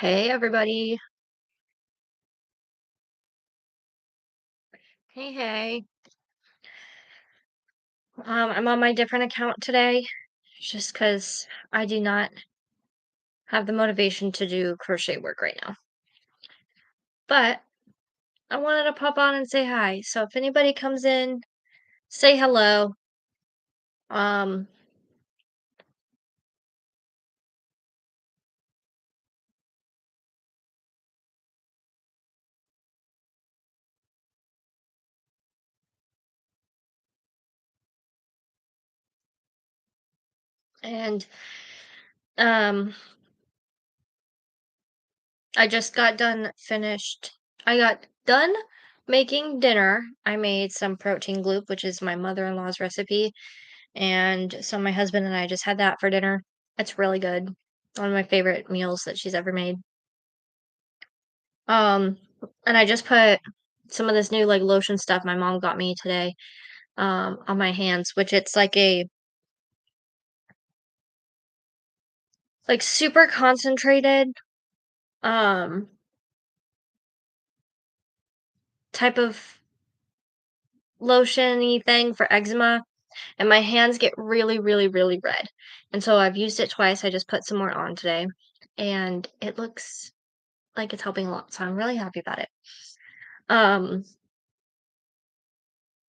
Hey everybody. Hey, hey. I'm on my different account today just because I do not have the motivation to do crochet work right now. But I wanted to pop on and say hi. So if anybody comes in, say hello. Um, and um, I just got done finished. I got done making dinner. I made some protein gloop, which is my mother-in-law's recipe. And so my husband and I just had that for dinner. It's really good. One of my favorite meals that she's ever made. Um, and I just put some of this new like lotion stuff my mom got me today on my hands, which it's like a like super concentrated um type of lotion-y thing for eczema, and my hands get really, really, really red. And so I've used it twice. I just put some more on today, and it looks like it's helping a lot. So I'm really happy about it. Um,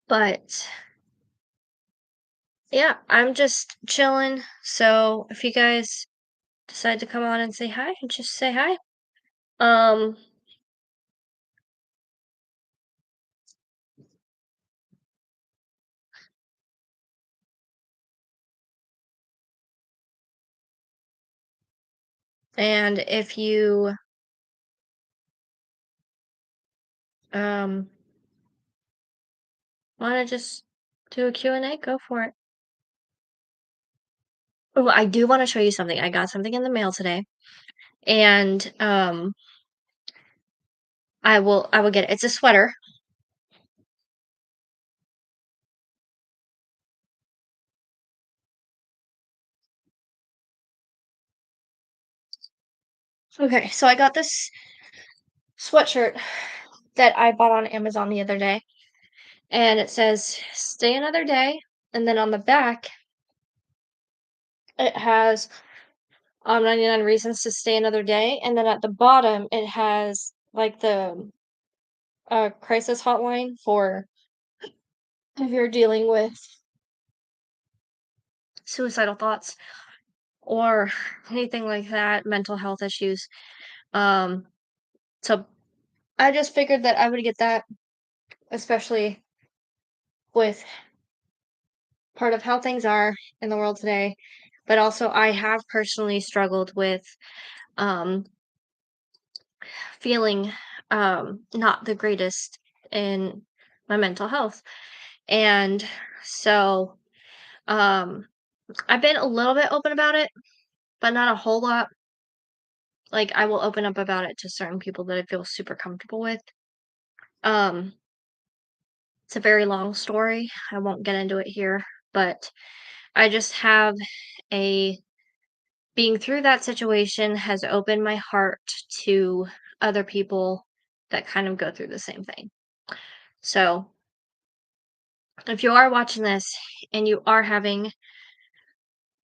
but yeah, I'm just chilling. So if you guys decide to come on and say hi, just say hi. Um, and if you um want to just do a Q&A, go for it. Oh, I do want to show you something. I got something in the mail today, and I will get it. It's a sweater. Okay, so I got this sweatshirt that I bought on Amazon the other day, and it says "Stay another day," and then on the back it has 99 reasons to stay another day, and then at the bottom it has like the crisis hotline for if you're dealing with suicidal thoughts or anything like that, mental health issues. Um, so I just figured that I would get that, especially with part of how things are in the world today. But also, I have personally struggled with um, feeling not the greatest in my mental health. And so um, I've been a little bit open about it, but not a whole lot. Like, I will open up about it to certain people that I feel super comfortable with. Um, it's a very long story. I won't get into it here, but I just have a being through that situation has opened my heart to other people that kind of go through the same thing. So, if you are watching this and you are having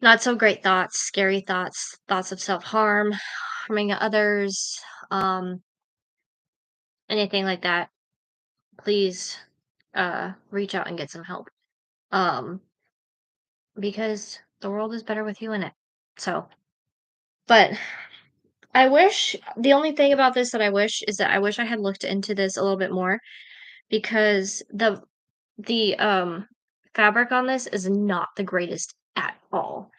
not so great thoughts, scary thoughts, thoughts of self-harm, harming others, um, anything like that, please reach out and get some help. Um, because the world is better with you in it. So, but I wish the only thing about this that I wish is that I wish I had looked into this a little bit more because the fabric on this is not the greatest at all.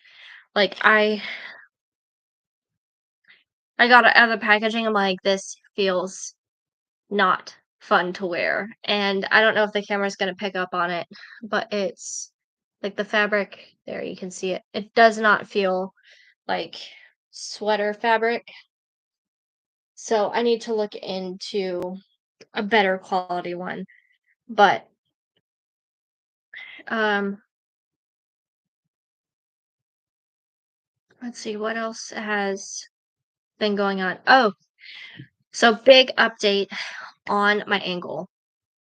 Like I got it out of the packaging. I'm like, this feels not fun to wear. And I don't know if the camera's gonna pick up on it, but it's like the fabric there, you can see it. It does not feel like sweater fabric. So I need to look into a better quality one. But um let's see what else it has. been going on? Oh, so big update on my ankle.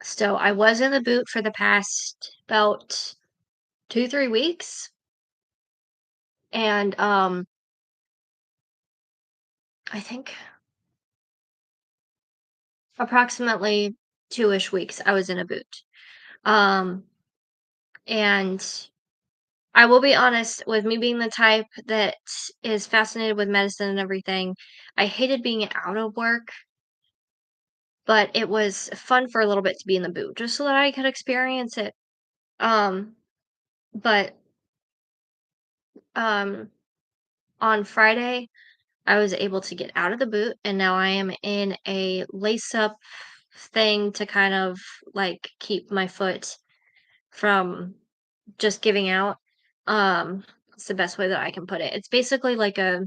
So I was in the boot for the past about 2, 3 weeks, and, I think approximately 2-ish weeks I was in a boot. Um, and I will be honest, with me being the type that is fascinated with medicine and everything, I hated being out of work, but it was fun for a little bit to be in the boot just so that I could experience it. Um, but, um, on Friday, I was able to get out of the boot, and now I am in a lace-up thing to kind of, like, keep my foot from just giving out. It's the best way that I can put it. It's basically like a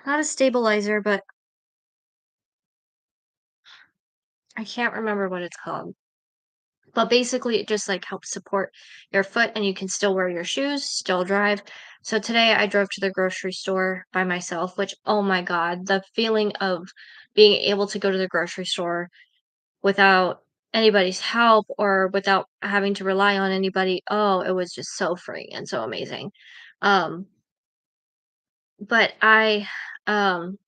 not a stabilizer, but I can't remember what it's called. But basically, it just like helps support your foot and you can still wear your shoes, still drive. So today I drove to the grocery store by myself, which, oh my God, the feeling of being able to go to the grocery store without anybody's help or without having to rely on anybody. Oh, it was just so free and so amazing. Um, but um,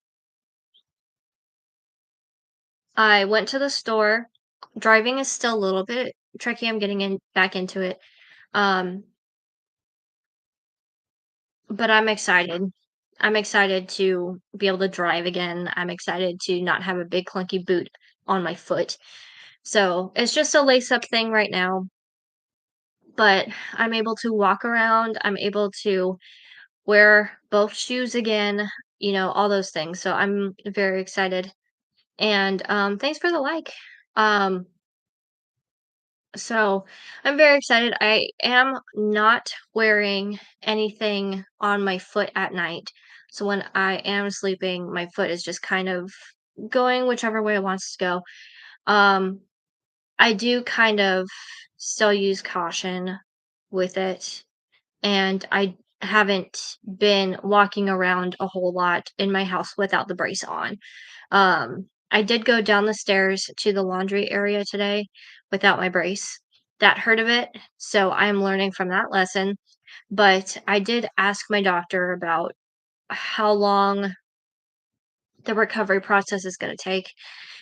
I went to the store. Driving is still a little bit tricky. I'm getting in back into it. Um, but I'm excited. I'm excited to be able to drive again. I'm excited to not have a big clunky boot on my foot. So it's just a lace up thing right now, but I'm able to walk around. I'm able to wear both shoes again, all those things. So I'm very excited. And thanks for the like. Um, So I'm very excited. I am not wearing anything on my foot at night. So when I am sleeping, my foot is just kind of going whichever way it wants to go. Um, I do kind of still use caution with it, and I haven't been walking around a whole lot in my house without the brace on. I did go down the stairs to the laundry area today without my brace. That hurt a bit, so I'm learning from that lesson. But I did ask my doctor about how long the recovery process is going to take,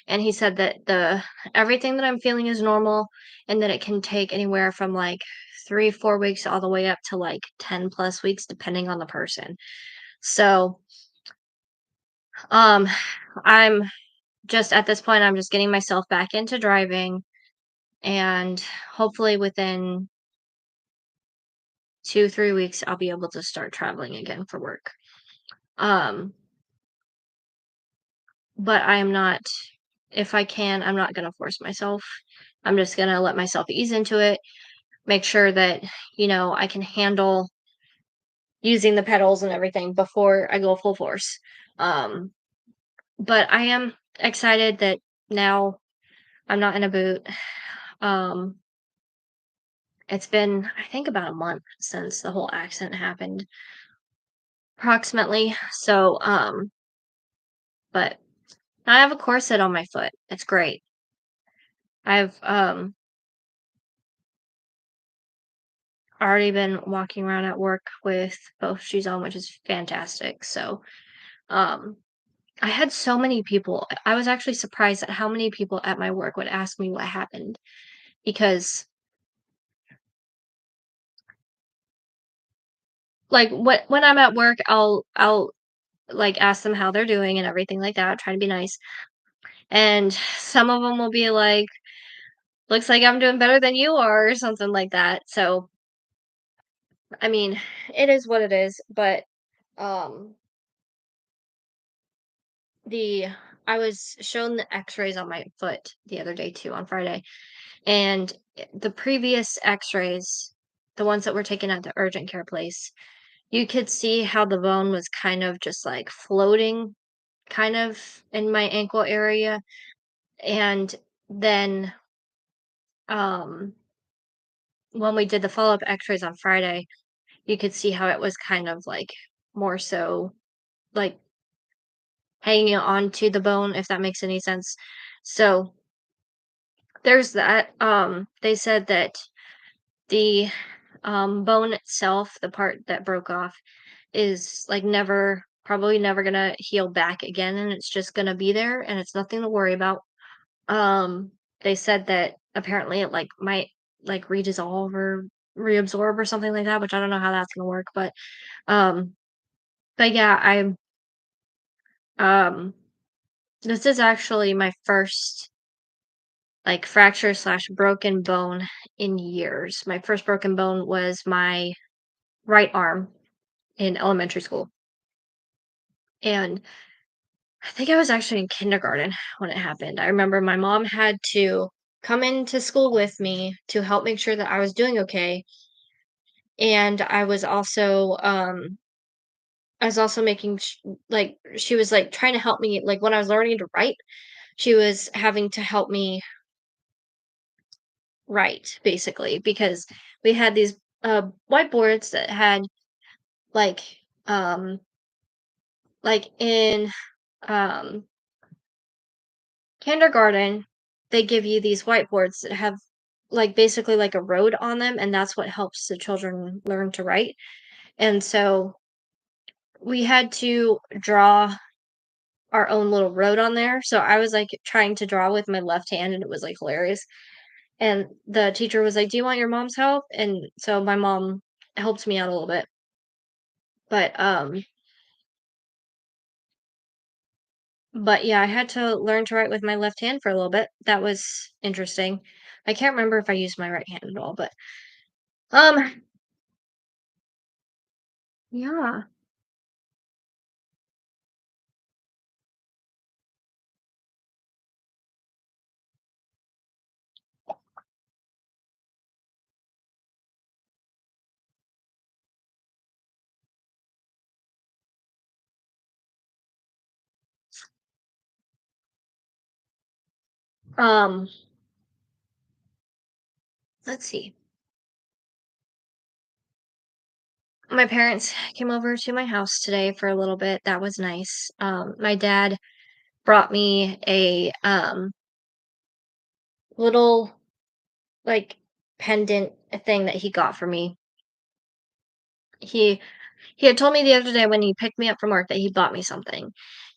and he said that the everything that I'm feeling is normal and that it can take anywhere from like 3, 4 weeks all the way up to like 10 plus weeks depending on the person. So, um I'm just at this point I'm just getting myself back into driving, and hopefully within 2, 3 weeks I'll be able to start traveling again for work. Um but I am not, if I can, I'm not going to force myself. I'm just going to let myself ease into it, make sure that, I can handle using the pedals and everything before I go full force. Um but I am excited that now I'm not in a boot. Um it's been, I think, about a month since the whole accident happened, approximately. So, but I have a corset on my foot. It's great. I've already been walking around at work with both shoes on, which is fantastic. So, um I had so many people. I was actually surprised at how many people at my work would ask me what happened because like when I'm at work, I'll like ask them how they're doing and everything like that, try to be nice. And some of them will be like, "Looks like I'm doing better than you are," or something like that. So, I mean, it is what it is, but um the I was shown the x-rays on my foot the other day too on Friday. And the previous x-rays, the ones that were taken at the urgent care place, you could see how the bone was kind of just like floating kind of in my ankle area. And then um when we did the follow-up x-rays on Friday, you could see how it was kind of like more so like hanging on to the bone, if that makes any sense. So there's that. They said that the bone itself, the part that broke off, is like never, probably never gonna heal back again, and it's just gonna be there, and it's nothing to worry about. Um, they said that apparently it like might like redissolve or reabsorb or something like that, which I don't know how that's gonna work, um, but yeah, um, this is actually my first like fracture slash broken bone in years. My first broken bone was my right arm in elementary school, and I think I was actually in kindergarten when it happened. I remember my mom had to come into school with me to help make sure that I was doing okay, and I was also making like she was like trying to help me like when I was learning to write, she was having to help me write basically because we had these whiteboards that had like um in um kindergarten, they give you these whiteboards that have like basically like a road on them, and that's what helps the children learn to write. And so we had to draw our own little road on there. So I was like trying to draw with my left hand, and it was like hilarious. And the teacher was like, "Do you want your mom's help?" And so my mom helped me out a little bit. But but yeah, I had to learn to write with my left hand for a little bit. That was interesting. I can't remember if I used my right hand at all, but um yeah. Um, let's see. My parents came over to my house today for a little bit. That was nice. My dad brought me a little like pendant thing that he got for me. He he had told me the other day when he picked me up from work that he bought me something.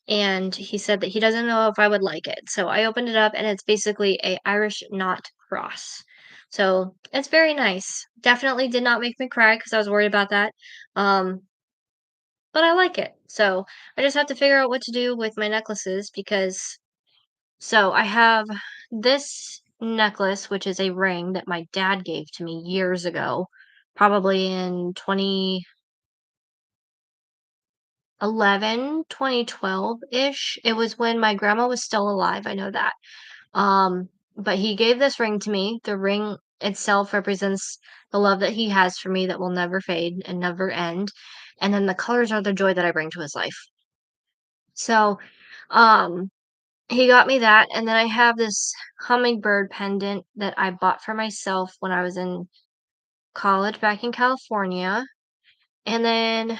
And he said that he doesn't know if I would like it. So I opened it up and it's basically a Irish knot cross. So it's very nice. Definitely did not make me cry because I was worried about that. Um, but I like it. So I just have to figure out what to do with my necklaces because so I have this necklace, which is a ring that my dad gave to me years ago, probably in 2012 ish. It was when my grandma was still alive. I know that. But he gave this ring to me. The ring itself represents the love that he has for me that will never fade and never end. And then the colors are the joy that I bring to his life. So, um, he got me that, and then I have this hummingbird pendant that I bought for myself when I was in college back in California. And then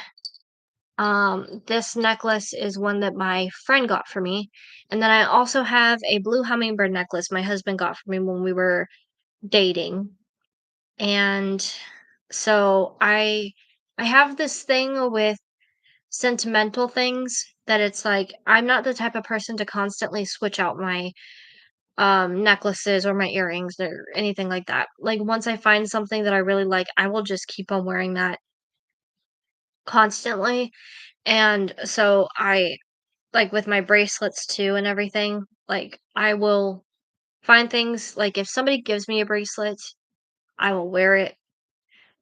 this necklace is one that my friend got for me. And then I also have a blue hummingbird necklace my husband got for me when we were dating. And so I have this thing with sentimental things that it's like I'm not the type of person to constantly switch out my necklaces or my earrings or anything like that. Like once I find something that I really like, I will just keep on wearing that constantly. And so I like with my bracelets too and everything, like I will find things like if somebody gives me a bracelet, I will wear it.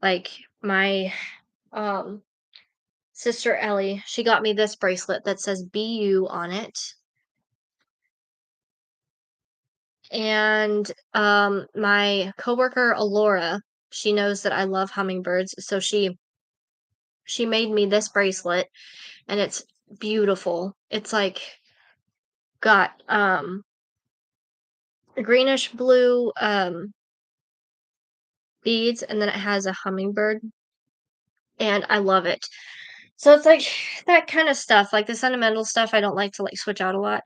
Like my um sister Ellie, she got me this bracelet that says BU on it. And my coworker Alora, she knows that I love hummingbirds, so she made me this bracelet and it's beautiful. It's like got greenish blue beads and then it has a hummingbird and I love it. So it's like that kinda stuff, like the sentimental stuff, I don't like to, like, switch out a lot.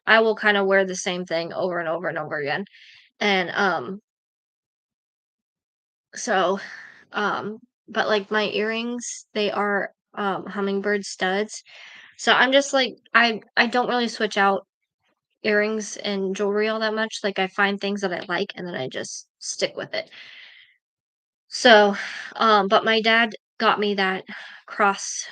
I will kinda wear the same thing over and over and over again, and, so, um but, like, my earrings, they are, hummingbird studs, so I'm just like I don't really switch out earrings and jewelry all that much, like, I find things that I like, and then I just stick with it. So, but my dad got me that cross,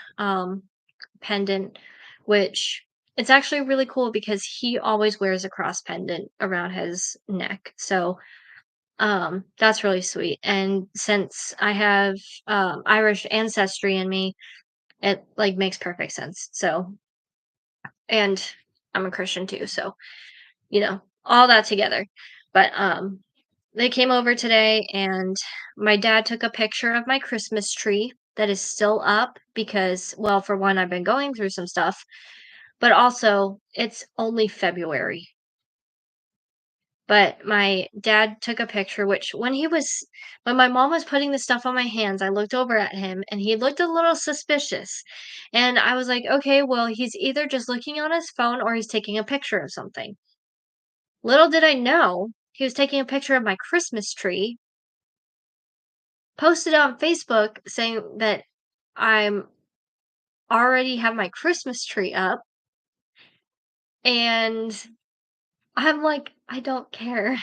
pendant, which it's actually really cool because he always wears a cross pendant around his neck. So, that's really sweet. And since I have Irish ancestry in me, it like makes perfect sense. So, and I'm a Christian too, so all that together. But they came over today and my dad took a picture of my Christmas tree that is still up because, well, for one, I've been going through some stuff, but also it's only February. But my dad took a picture, which when my mom was putting the stuff on my hands, I looked over at him and he looked a little suspicious. And I was like, okay, well, he's either just looking on his phone or he's taking a picture of something. Little did I know he was taking a picture of my Christmas tree, posted on Facebook saying that I'm already have my Christmas tree up, and I'm like, "I don't care."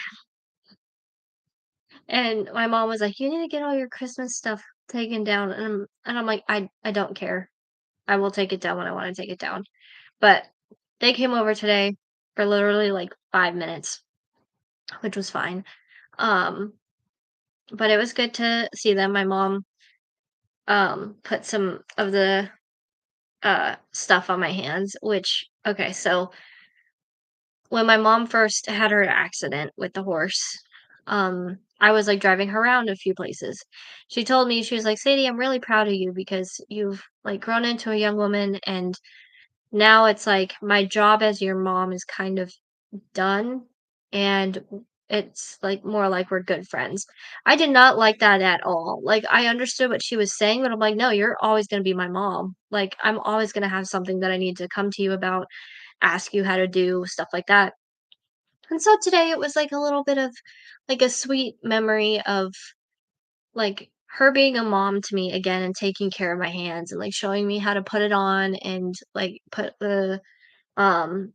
And my mom was like, "You need to get all your Christmas stuff taken down." And I'm like, "I don't care. I will take it down when I wanna take it down." But they came over today for literally, like, 5 minutes, which was fine. Um, but it was good to see them. My mom, put some of the stuff on my hands, which okay, so when my mom first had her accident with the horse, I was like driving her around a few places. She told me, she was like, Sadie, I'm really proud of you because you've like grown into a young woman and now it's like my job as your mom is kind of done and it's like more like we're good friends. I did not like that at all. Like I understood what she was saying, but I'm like, no, you're always going to be my mom. Like I'm always going to have something that I need to come to you about, ask you how to do, stuff like that. And so today it was like a little bit of like a sweet memory of like her being a mom to me again and taking care of my hands and like showing me how to put it on and like put um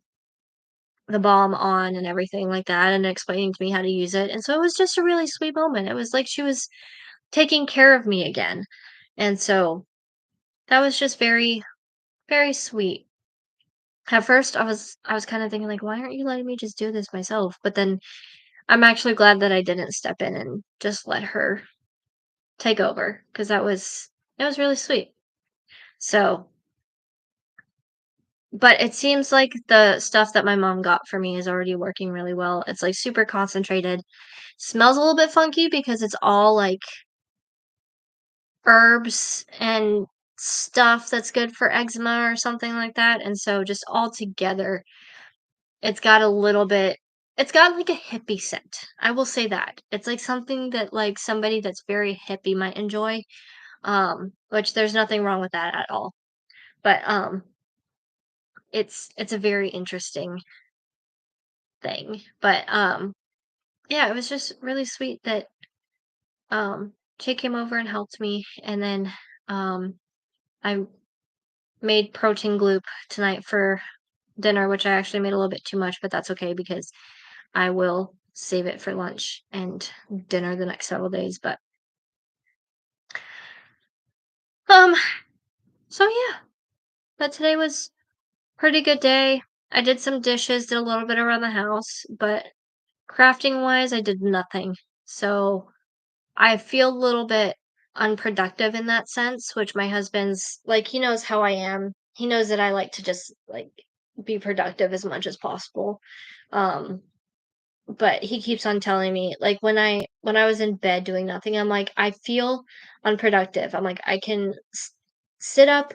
the balm on and everything like that and explaining to me how to use it. And so it was just a really sweet moment. It was like she was taking care of me again. And so that was just very, very sweet. At first I was kind of thinking like, why aren't you letting me just do this myself? But then I'm actually glad that I didn't step in and just let her take over because it was really sweet. So, but it seems like the stuff that my mom got for me is already working really well. It's like super concentrated. Smells a little bit funky because it's all like herbs and stuff that's good for eczema or something like that. And so just all together, it's got a little bit it's got like a hippie scent. I will say that. It's like something that like somebody that's very hippie might enjoy. Which there's nothing wrong with that at all. But it's a very interesting thing. But yeah, it was just really sweet that she came over and helped me and then um I made protein gloop tonight for dinner, which I actually made a little bit too much, but that's okay because I will save it for lunch and dinner the next several days. But um so yeah, but today was pretty good day. I did some dishes, did a little bit around the house, but crafting wise, I did nothing. So I feel a little bit unproductive in that sense, which my husband's like, he knows how I am. He knows that I like to just like be productive as much as possible. Um, but he keeps on telling me like when I was in bed doing nothing, I'm like, I feel unproductive. I'm like, I can sit up,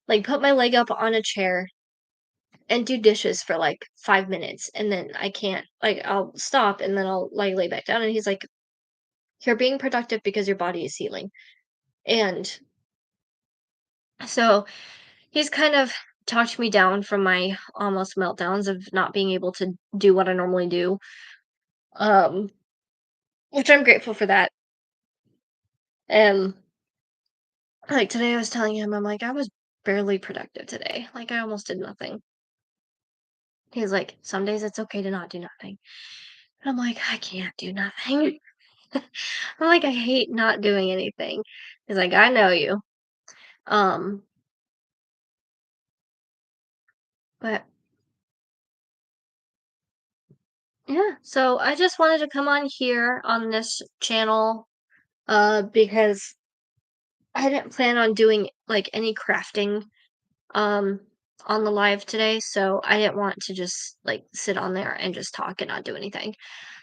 like put my leg up on a chair and do dishes for like 5 minutes and then I can't like I'll stop and then I'll like lay back down and he's like, you're being productive because your body is healing. And so he's kind of talked me down from my almost meltdowns of not being able to do what I normally do. Um, which I'm grateful for that. And like today I was telling him, I'm like, I was barely productive today. Like I almost did nothing. He's like, some days it's okay to not do nothing. And I'm like, I can't do nothing. I'm like, I hate not doing anything. He's like, I know you. Um, but yeah, so I just wanted to come on here on this channel because I didn't plan on doing like any crafting um on the live today, so I didn't want to just like sit on there and just talk and not do anything.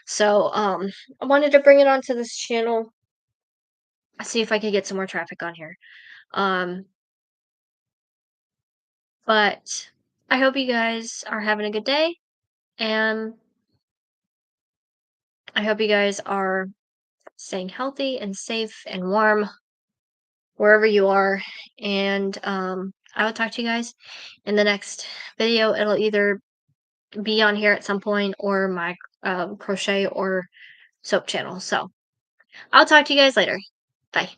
So I wanted to bring it onto this channel, see if I could get some more traffic on here. Um but I hope you guys are having a good day, and I hope you guys are staying healthy and safe and warm wherever you are. And I will talk to you guys in the next video. It'll either be on here at some point or my crochet or soap channel. So I'll talk to you guys later. Bye.